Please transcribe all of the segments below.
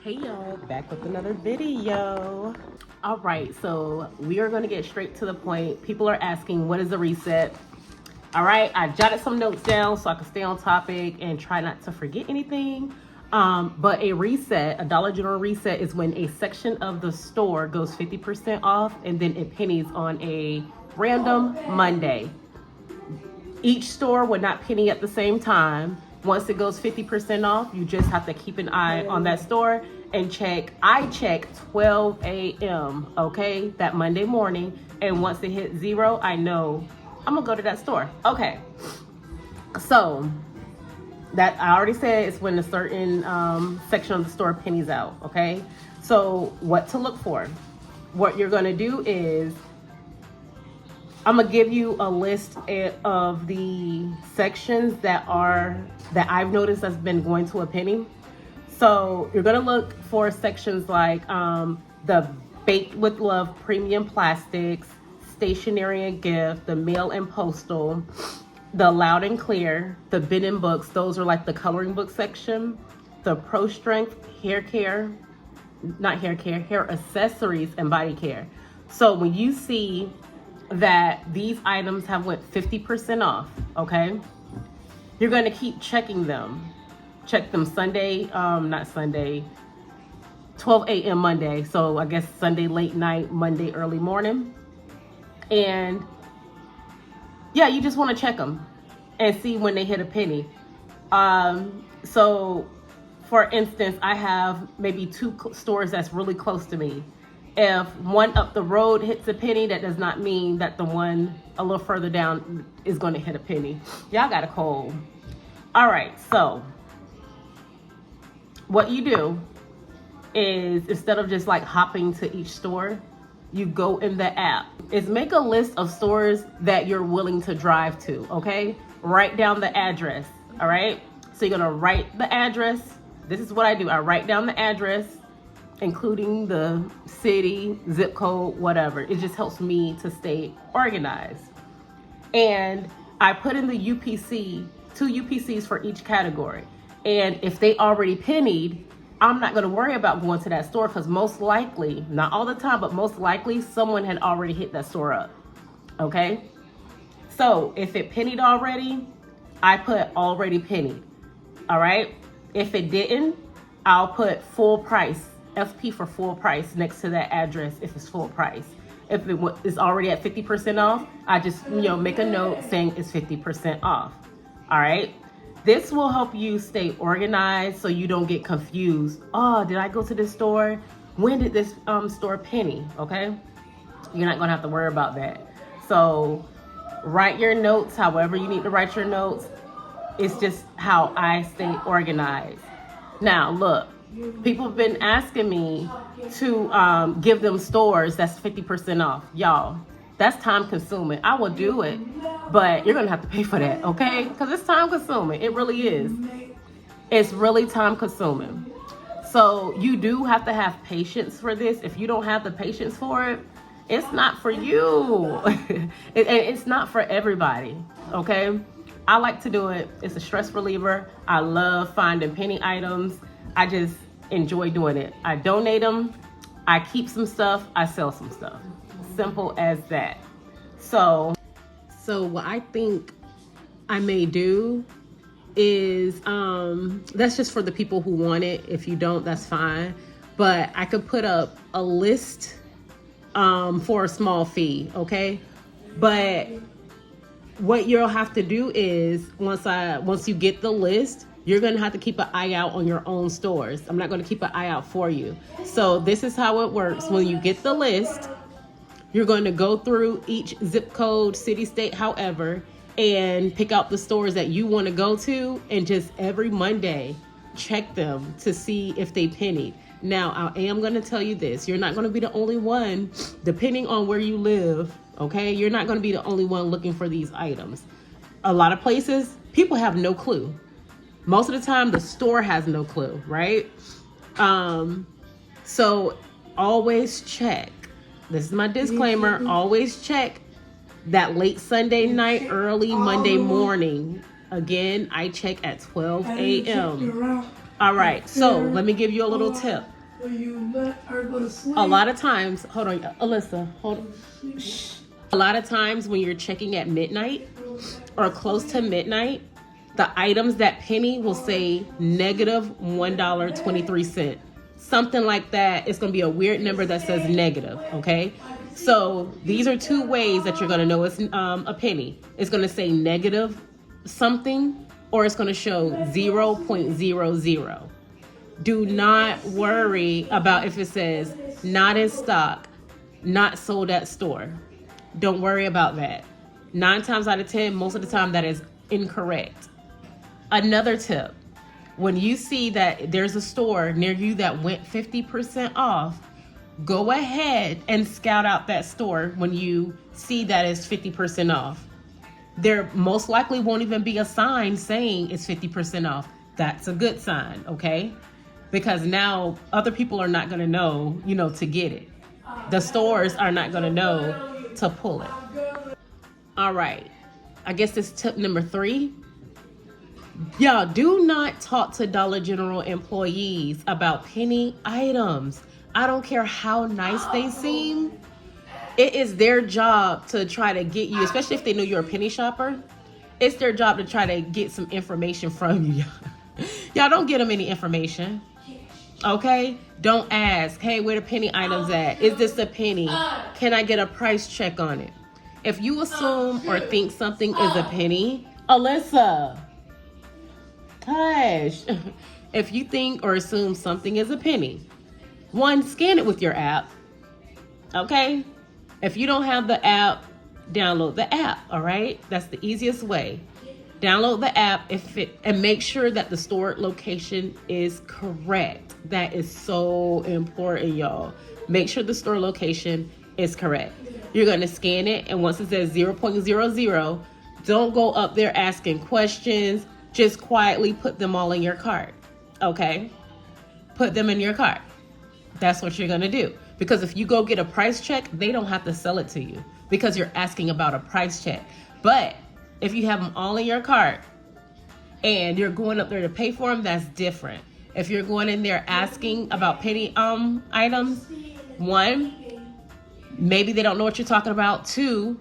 Hey y'all, back with another video. All right, so we are going to get straight to the point. People are asking, what is a reset? All right, I jotted some notes down so I can stay on topic and try not to forget anything. But a reset, a Dollar General reset, is when a section of the store goes 50% off and then it pennies on a random Monday. Each store would not penny at the same time. Once it goes 50% off, you just have to keep an eye on that store and check. I check 12 a.m., okay, that Monday morning. And once it hits 0, I know I'm gonna go to that store. Okay, so that I already said it's when a certain section of the store pennies out, okay? So what to look for? What you're gonna do is I'm gonna give you a list of the sections that I've noticed has been going to a penny. So you're gonna look for sections like the Baked with Love premium plastics, stationery and gift, the mail and postal, the Loud and Clear, the Bendon books. Those are like the coloring book section. The Pro Strength hair care, not hair care, hair accessories and body care. So when you see that these items have went 50% off, okay, you're going to keep checking them. Check them Sunday, not Sunday, 12 a.m. Monday. So I guess Sunday late night, Monday early morning. And yeah, you just want to check them and see when they hit a penny. So for instance, I have maybe 2 stores that's really close to me. If one up the road hits a penny, that does not mean that the one a little further down is going to hit a penny. Y'all got a cold. All right, so what you do is instead of just like hopping to each store, you go in the app. Is make a list of stores that you're willing to drive to, okay? Write down the address, all right? So you're gonna write the address. This is what I do. I write down the address, including the city, zip code, whatever. It just helps me to stay organized. And I put in the UPC, 2 UPCs for each category. And if they already pennied, I'm not gonna worry about going to that store because most likely, not all the time, but most likely someone had already hit that store up, okay? So if it pennied already, I put already pennied, all right? If it didn't, I'll put full price, FP for full price next to that address if it's full price. If it is already at 50% off, I just make a note saying it's 50% off. All right. This will help you stay organized so you don't get confused. Oh, did I go to this store? When did this store penny? Okay. You're not gonna have to worry about that. So write your notes however you need to write your notes. It's just how I stay organized. Now look, people have been asking me to give them stores that's 50% off. Y'all, that's time consuming. I will do it, but you're gonna have to pay for that, okay? Because it's time consuming. It really is. It's really time consuming. So you do have to have patience for this. If you don't have the patience for it, it's not for you. It's not for everybody, okay? I like to do it. It's a stress reliever. I love finding penny items. I just enjoy doing it. I donate them. I keep some stuff. I sell some stuff. Simple as that. So what I think I may do is, that's just for the people who want it. If you don't, that's fine. But I could put up a list for a small fee, okay? But what you'll have to do is once you get the list, you're gonna have to keep an eye out on your own stores. I'm not gonna keep an eye out for you. So this is how it works. When you get the list, you're going to go through each zip code, city, state, however, and pick out the stores that you want to go to, and just every Monday check them to see if they pennied. Now, I am going to tell you this. You're not going to be the only one, depending on where you live, okay? You're not going to be the only one looking for these items. A lot of places, people have no clue. Most of the time, the store has no clue, right? So always check. This is my disclaimer. Always check that late Sunday night, early Monday morning. Again, I check at 12 a.m. All right, so let me give you a little tip. Will you let her go to sleep? A lot of times, hold on, Alyssa, hold on. Shh. A lot of times when you're checking at midnight or close to midnight, the items that penny will say negative $1.23. Something like that. It's going to be a weird number that says negative, okay? So these are two ways that you're going to know it's a penny. It's going to say negative something, or it's going to show 0.00. Do not worry about if it says not in stock, not sold at store. Don't worry about that. 9 times out of 10, most of the time that is incorrect. Another tip, when you see that there's a store near you that went 50% off, go ahead and scout out that store when you see that it's 50% off. There most likely won't even be a sign saying it's 50% off. That's a good sign, okay? Because now other people are not going to know, to get it. The stores are not going to know to pull it. All right. I guess this tip number 3. Y'all, do not talk to Dollar General employees about penny items. I don't care how nice they seem. It is their job to try to get you, especially if they know you're a penny shopper. It's their job to try to get some information from you. Y'all don't get them any information. Okay? Don't ask, hey, where the penny items at? Is this a penny? Can I get a price check on it? If you assume or think something is a penny, Alyssa, hush. If you think or assume something is a penny, 1, scan it with your app. Okay? If you don't have the app, download the app, all right? That's the easiest way. Download the app and make sure that the store location is correct. That is so important, y'all. Make sure the store location is correct. You're going to scan it, and once it says 0.00, don't go up there asking questions. Just quietly put them all in your cart, okay? Put them in your cart. That's what you're going to do. Because if you go get a price check, they don't have to sell it to you because you're asking about a price check. But if you have them all in your cart and you're going up there to pay for them, that's different. If you're going in there asking about penny items, 1, maybe they don't know what you're talking about. 2,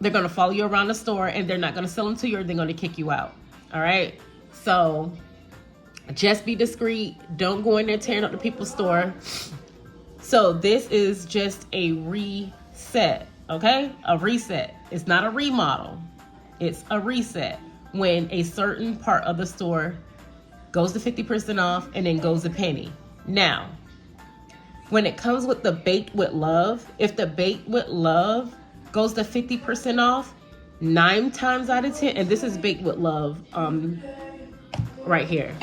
they're going to follow you around the store and they're not going to sell them to you, or they're going to kick you out. All right? So just be discreet. Don't go in there tearing up the people's store. So this is just a reset, okay? A reset. It's not a remodel. It's a reset when a certain part of the store goes to 50% off and then goes a penny. Now, when it comes with the baked with love, if the baked with love goes to 50% off, 9 times out of 10, and this is baked with love right here.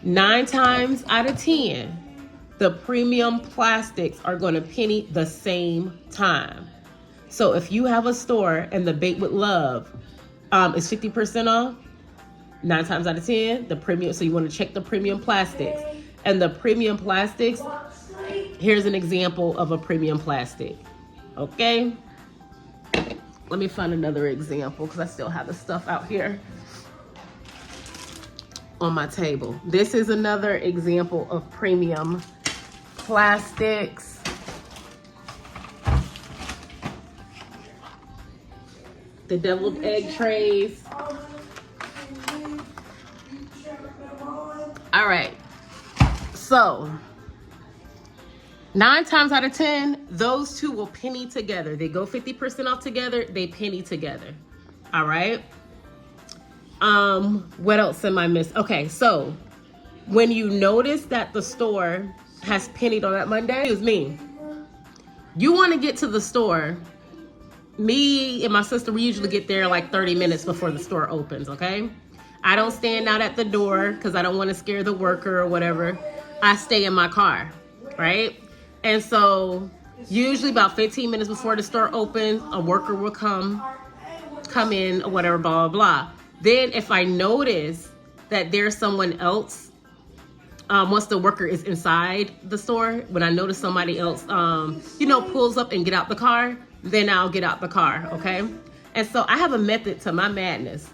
9 times out of 10, the premium plastics are going to penny the same time. So if you have a store and the baked with love is 50% off, 9 times out of 10, the premium, so you want to check the premium plastics. And the premium plastics, here's an example of a premium plastic. Okay? Let me find another example because I still have the stuff out here on my table. This is another example of premium plastics. The deviled egg trays. All right. So 9 times out of 10, those two will penny together. They go 50% off together, they penny together. All right. What else am I missing? Okay, so when you notice that the store has pennied on that Monday, excuse me, you want to get to the store. Me and my sister, we usually get there like 30 minutes before the store opens, okay? I don't stand out at the door because I don't want to scare the worker or whatever. I stay in my car, right? And so usually about 15 minutes before the store opens, a worker will come in or whatever, blah, blah, blah. Then if I notice that there's someone else, once the worker is inside the store, when I notice somebody else, pulls up and get out the car, then I'll get out the car, okay? And so I have a method to my madness.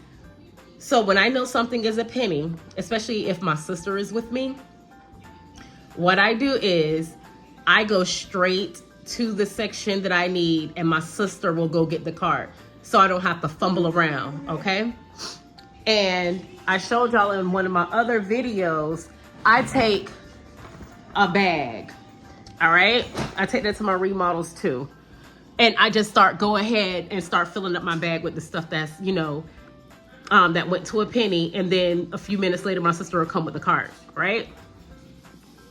So when I know something is a penny, especially if my sister is with me, what I do is I go straight to the section that I need, and my sister will go get the cart, so I don't have to fumble around, okay? And I showed y'all in one of my other videos, I take a bag, all right? I take that to my remodels too. And I just go ahead and start filling up my bag with the stuff that's, you know, that went to a penny. And then a few minutes later, my sister will come with the cart, right?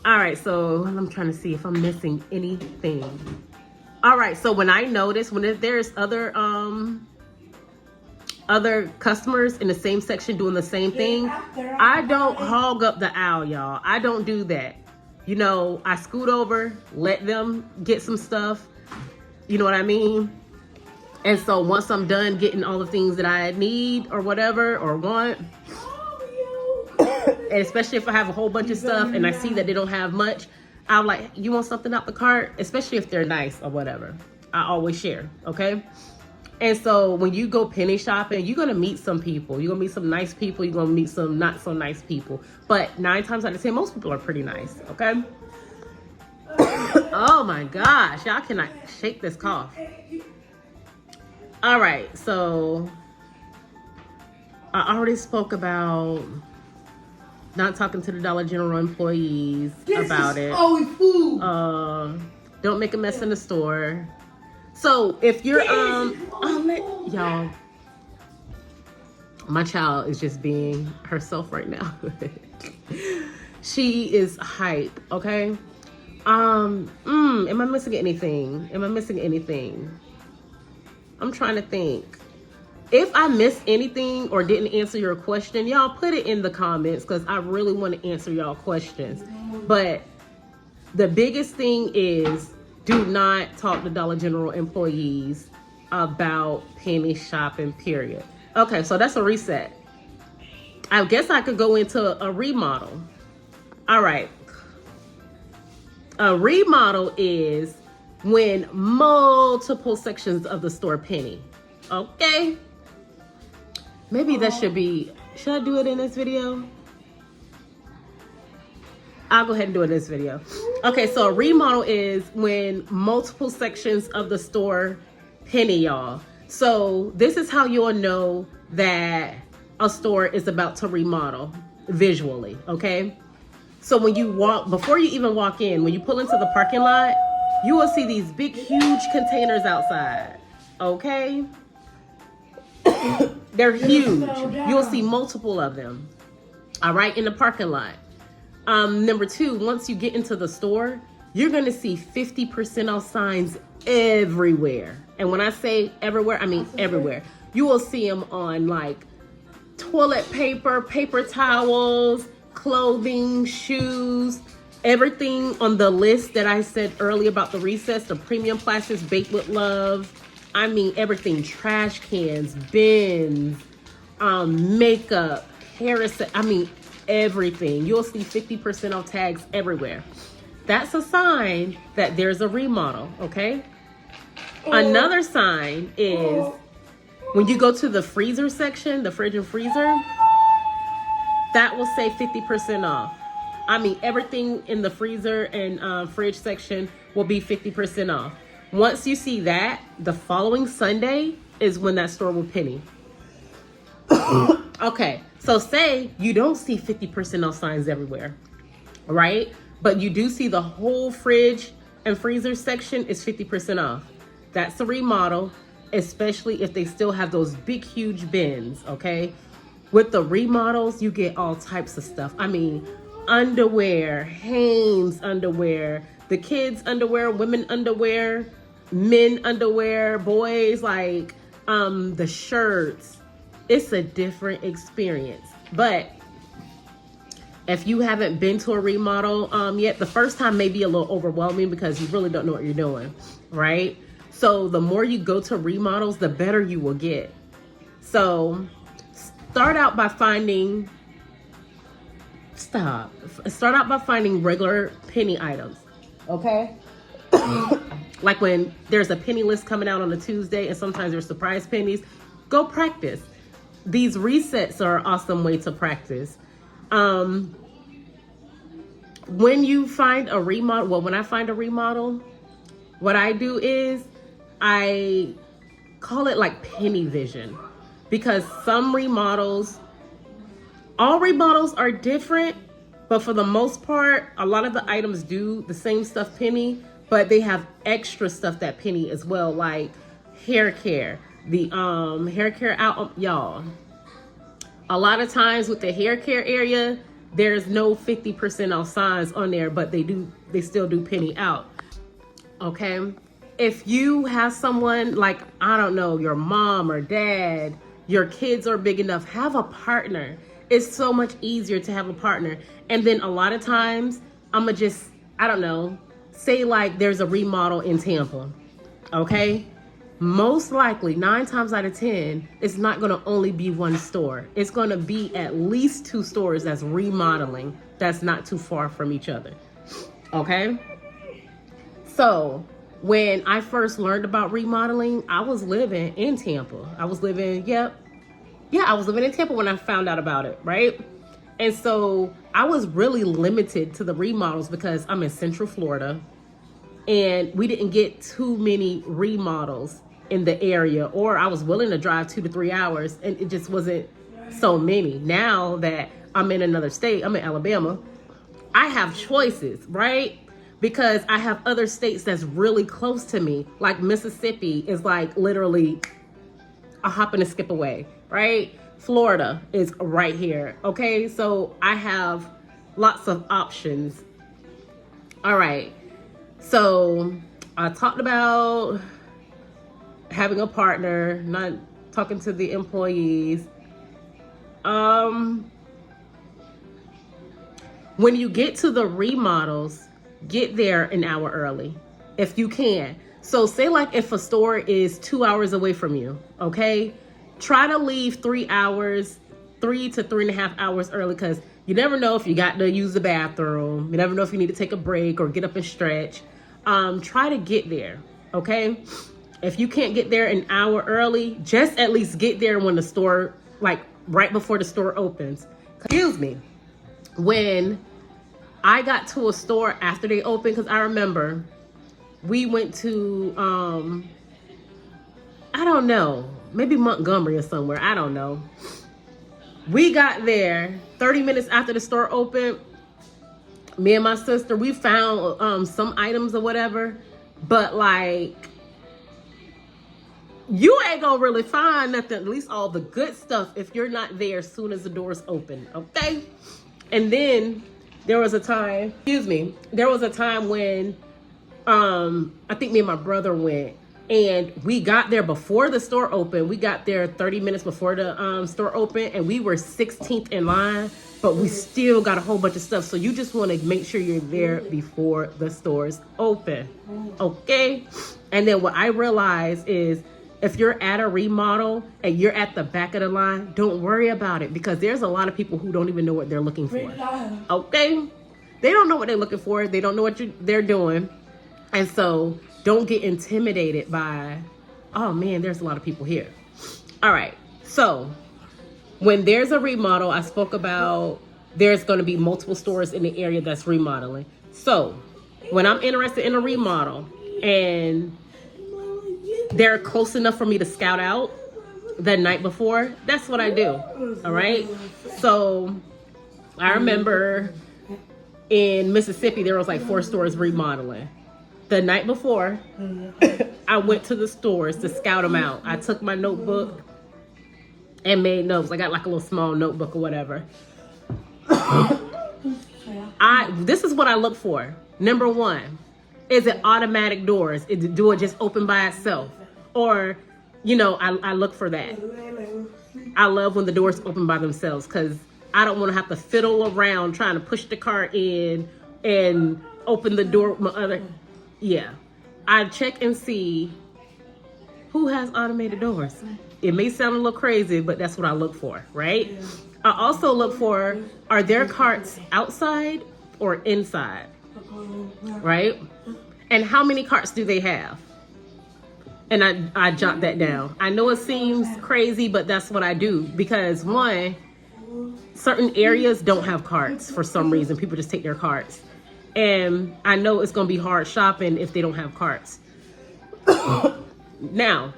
All right, so I'm trying to see if I'm missing anything. All right, so when I notice, when there's other customers in the same section doing the same thing, I don't hog up the aisle, y'all. I don't do that. You know, I scoot over, let them get some stuff. You know what I mean? And so once I'm done getting all the things that I need or whatever or want, and especially if I have a whole bunch of stuff and I see that they don't have much, I'm like, you want something out the cart? Especially if they're nice or whatever. I always share, okay? And so when you go penny shopping, you're going to meet some people. You're going to meet some nice people. You're going to meet some not so nice people. But 9 times out of 10, most people are pretty nice, okay? Oh my gosh, y'all cannot shake this cough. All right, so I already spoke about not talking to the Dollar General employees about it. Don't make a mess in the store. So if you're y'all, my child is just being herself right now. She is hype, okay? Am I missing anything? I'm trying to think. If I missed anything or didn't answer your question, y'all put it in the comments because I really want to answer y'all questions. But the biggest thing is do not talk to Dollar General employees about penny shopping, period. Okay, so that's a reset. I guess I could go into a remodel. All right. A remodel is when multiple sections of the store penny. Okay? Maybe that should I do it in this video? I'll go ahead and do it in this video. Okay, so a remodel is when multiple sections of the store penny, y'all. So this is how you'll know that a store is about to remodel visually, okay? So when you before you even walk in, when you pull into the parking lot, you will see these big, huge containers outside, okay? They're huge. You'll see multiple of them, all right, in the parking lot. Number 2, once you get into the store, you're gonna see 50% off signs everywhere. And when I say everywhere, I mean everywhere. You will see them on like toilet paper, paper towels, clothing, shoes, everything on the list that I said earlier about the recess, the premium plastics baked with love. I mean everything, trash cans, bins, makeup, hair, I mean everything. You'll see 50% off tags everywhere. That's a sign that there's a remodel, okay? Another sign is when you go to the freezer section, the fridge and freezer, that will say 50% off. I mean, everything in the freezer and fridge section will be 50% off. Once you see that, the following Sunday is when that store will penny. Okay, so say you don't see 50% off signs everywhere, right? But you do see the whole fridge and freezer section is 50% off. That's a remodel, especially if they still have those big, huge bins, okay? With the remodels, you get all types of stuff. I mean, underwear, Hanes underwear, the kids underwear, women underwear, men underwear, boys, like the shirts. It's a different experience. But if you haven't been to a remodel yet, the first time may be a little overwhelming because you really don't know what you're doing, right? So the more you go to remodels, the better you will get. So start out by finding regular penny items, okay? Like when there's a penny list coming out on a Tuesday and sometimes there's surprise pennies, go practice. These resets are an awesome way to practice. when you find a remodel, well, when I find a remodel, what I do is I call it like penny vision, because some remodels, all remodels are different, but for the most part, a lot of the items do the same stuff penny, but they have extra stuff that penny as well, like hair care. The hair care out, y'all. A lot of times with the hair care area, there's no 50% off signs on there, but they still do penny out. Okay? If you have someone like, I don't know, your mom or dad, your kids are big enough, have a partner. It's so much easier to have a partner. And then a lot of times, I'ma just, I don't know, say like there's a remodel in Tampa, okay? Most likely, 9 times out of 10, it's not gonna only be one store. It's gonna be at least 2 stores that's remodeling, that's not too far from each other, okay? So, when I first learned about remodeling, I was living in Tampa. I was living in Tampa when I found out about it, right? And so I was really limited to the remodels because I'm in Central Florida and we didn't get too many remodels in the area, or I was willing to drive 2 to 3 hours and it just wasn't so many. Now that I'm in another state, I'm in Alabama, I have choices, right? Because I have other states that's really close to me. Like Mississippi is like literally a hop and a skip away, right? Florida is right here, okay? So I have lots of options. All right, so I talked about having a partner, not talking to the employees. When you get to the remodels, get there an hour early if you can. So say like if a store is 2 hours away from you, okay? Try to leave 3 hours, 3 to 3.5 hours early, because you never know if you got to use the bathroom. You never know if you need to take a break or get up and stretch. Try to get there, okay? If you can't get there an hour early, just at least get there when the store, like right before the store opens. Excuse me. When I got to a store after they opened, because I remember we went to, I don't know, maybe Montgomery or somewhere. I don't know. We got there 30 minutes after the store opened. Me and my sister, we found some items or whatever, but like, you ain't gonna really find nothing, at least all the good stuff, if you're not there as soon as the doors open, okay? And then there was a time when I think me and my brother went, and we got there before the store opened. We got there 30 minutes before the store opened, and we were 16th in line, but we still got a whole bunch of stuff. So you just want to make sure you're there before the stores open, okay? And then what I realized is, if you're at a remodel and you're at the back of the line, don't worry about it, because there's a lot of people who don't even know what they're looking for, okay? They don't know what they're looking for. They don't know what they're doing. And so don't get intimidated by, oh man, there's a lot of people here. All right, so when there's a remodel, I spoke about there's going to be multiple stores in the area that's remodeling. So when I'm interested in a remodel and they're close enough for me to scout out the night before, that's what I do. All right, so I remember in Mississippi there was like 4 stores remodeling. The night before, I went to the stores to scout them out. I took my notebook and made notes. I got like a little small notebook or whatever. This is what I look for. Number 1, is it automatic doors? Do it just open by itself? Or, you know, I look for that. I love when the doors open by themselves, because I don't want to have to fiddle around trying to push the cart in and open the door with my other. Yeah, I check and see who has automated doors. It may sound a little crazy, but that's what I look for, right? Yeah. I also look for, are their carts outside or inside, right? And how many carts do they have? And I jot that down. I know it seems crazy, but that's what I do, because 1, certain areas don't have carts for some reason. People just take their carts. And I know it's going to be hard shopping if they don't have carts. Now,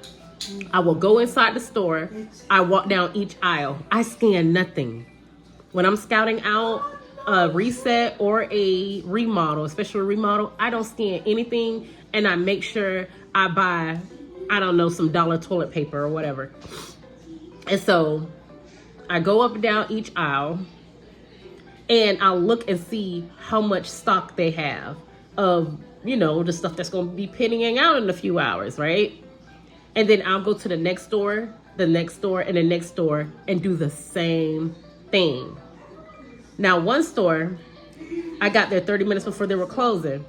I will go inside the store. I walk down each aisle. I scan nothing. When I'm scouting out a reset or a remodel, especially a remodel, I don't scan anything, and I make sure I buy, I don't know, some dollar toilet paper or whatever. And so I go up and down each aisle, and I'll look and see how much stock they have of, you know, the stuff that's going to be pennying out in a few hours, right? And then I'll go to the next store, the next store, and the next store, and do the same thing. Now, one store, I got there 30 minutes before they were closing,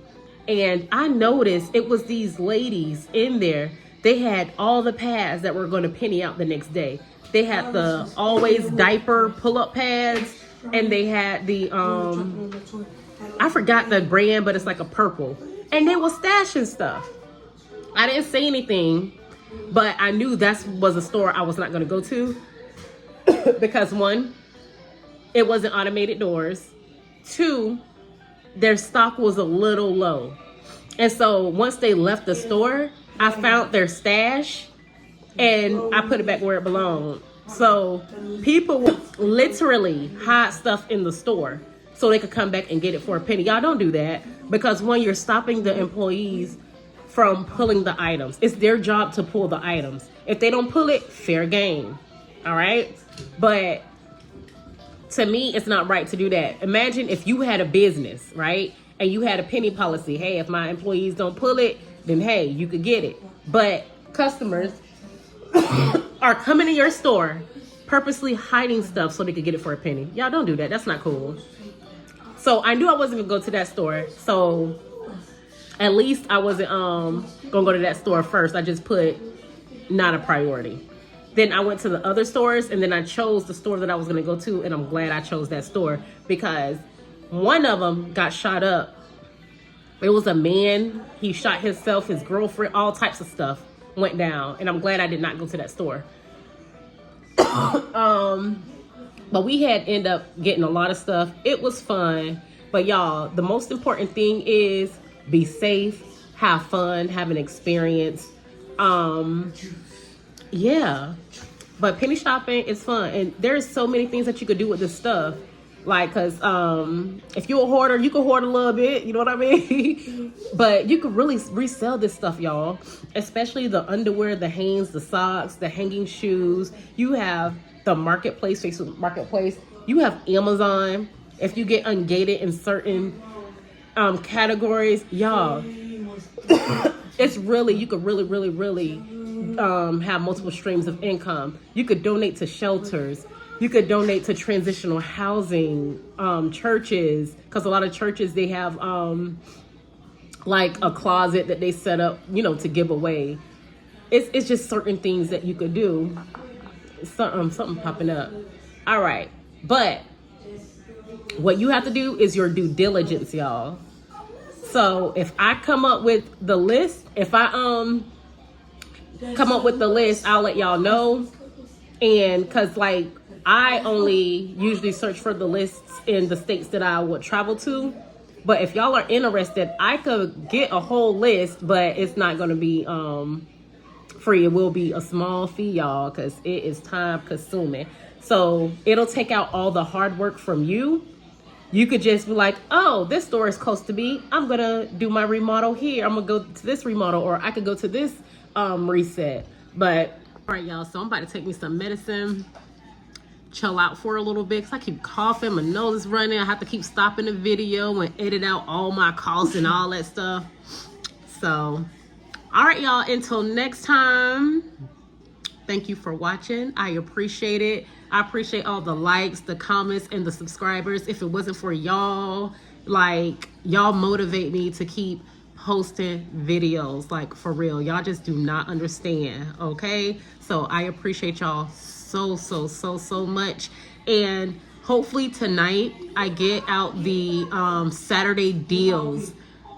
and I noticed it was these ladies in there. They had all the pads that were going to penny out the next day. They had the Always diaper pull-up pads, and they had the, I forgot the brand, but it's like a purple. And they were stashing stuff. I didn't say anything, but I knew that was a store I was not going to go to because, one, it wasn't automated doors. Two, their stock was a little low. And so once they left the store, I found their stash and I put it back where it belonged. So people would literally hide stuff in the store so they could come back and get it for a penny. Y'all don't do that, because when you're stopping the employees from pulling the items, it's their job to pull the items. If they don't pull it, fair game. All right. But to me, it's not right to do that. Imagine if you had a business, right? And you had a penny policy. Hey, if my employees don't pull it, then hey, you could get it. But customers are coming to your store purposely hiding stuff so they could get it for a penny. Y'all don't do that. That's not cool. So I knew I wasn't gonna go to that store. So at least I wasn't gonna go to that store first. I just put not a priority. Then I went to the other stores, and then I chose the store that I was gonna go to, and I'm glad I chose that store because one of them got shot up. It was a man. He shot himself, his girlfriend, all types of stuff went down, and I'm glad I did not go to that store. But we had ended up getting a lot of stuff. It was fun. But y'all, the most important thing is be safe, have fun, have an experience. Yeah. But penny shopping is fun. And there's so many things that you could do with this stuff. Like, cause if you're a hoarder, you can hoard a little bit, you know what I mean? But you could really resell this stuff, y'all. Especially the underwear, the hanes, the socks, the hanging shoes. You have the marketplace, Facebook Marketplace. You have Amazon. If you get ungated in certain categories, y'all, it's really, you could really have multiple streams of income. You could donate to shelters. You could donate to transitional housing, churches, because a lot of churches, they have like a closet that they set up, you know, to give away. It's just certain things that you could do. Something popping up. All right. But what you have to do is your due diligence, y'all. So if I come up with the list, if I come up with the list, I'll let y'all know. And because like I only usually search for the lists in the states that I would travel to. But if y'all are interested, I could get a whole list, but it's not going to be free. It will be a small fee, y'all, because it is time consuming. So it'll take out all the hard work from you. You could just be like, oh, this store is close to me. I'm going to do my remodel here. I'm going to go to this remodel, or I could go to this reset. But all right, y'all, so I'm about to take me some medicine, chill out for a little bit, because I keep coughing, my nose is running. I have to keep stopping the video and edit out all my coughs and all that stuff. So all right, y'all, until next time, thank you for watching. I appreciate it. I appreciate all the likes, the comments, and the subscribers. If it wasn't for y'all, like, y'all motivate me to keep posting videos, like, for real. Y'all just do not understand, okay? So I appreciate y'all so much. And hopefully tonight I get out the Saturday deals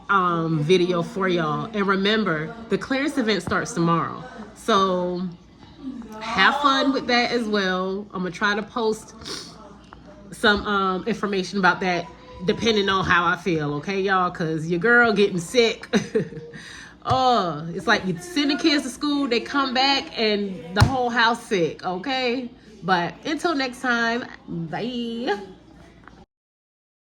video for y'all. And remember, the clearance event starts tomorrow, so have fun with that as well. I'm gonna try to post some information about that depending on how I feel, okay, y'all? Because your girl getting sick. Oh, it's like you send the kids to school, they come back, and the whole house sick, okay? But until next time, bye.